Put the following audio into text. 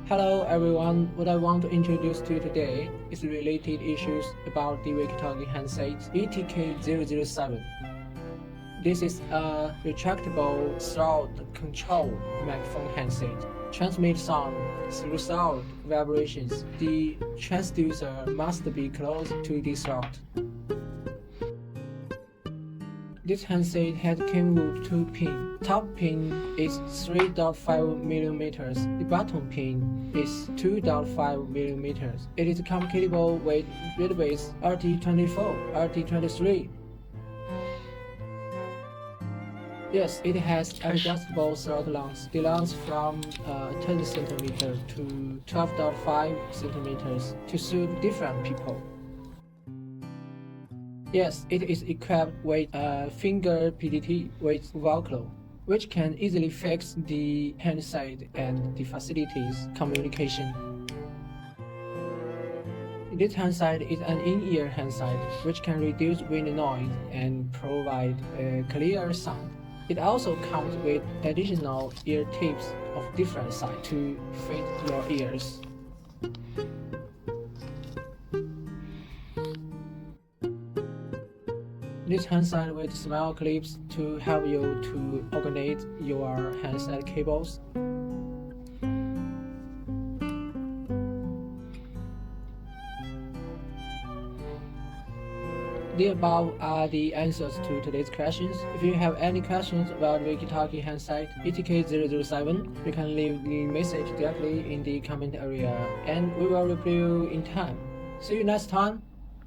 Hello everyone, what I want to introduce to you today is related issues about the walkie-talkie handset ETK007. This is a retractable throat control microphone handset. Transmit sound through sound vibrations. The transducer must be close to the throat. This handset has came with two pins. Top pin is 3.5 mm. The bottom pin is 2.5 mm. It is compatible with Retevis ETK007, ETK007. Yes, it has adjustable throat length. The length from 10 cm to 12.5 cm to suit different people. Yes, it is equipped with a finger PDT with Velcro, which can easily fix the handset and the facilities communication. This handset is an in-ear handset which can reduce wind noise and provide a clear sound. It also comes with additional ear tips of different size to fit your ears. This handset with small clips to help you to organize your handset cables. The above are the answers to today's questions. If you have any questions about walkie-talkie handset ETK007, you can leave the message directly in the comment area and we will reply you in time. See you next time.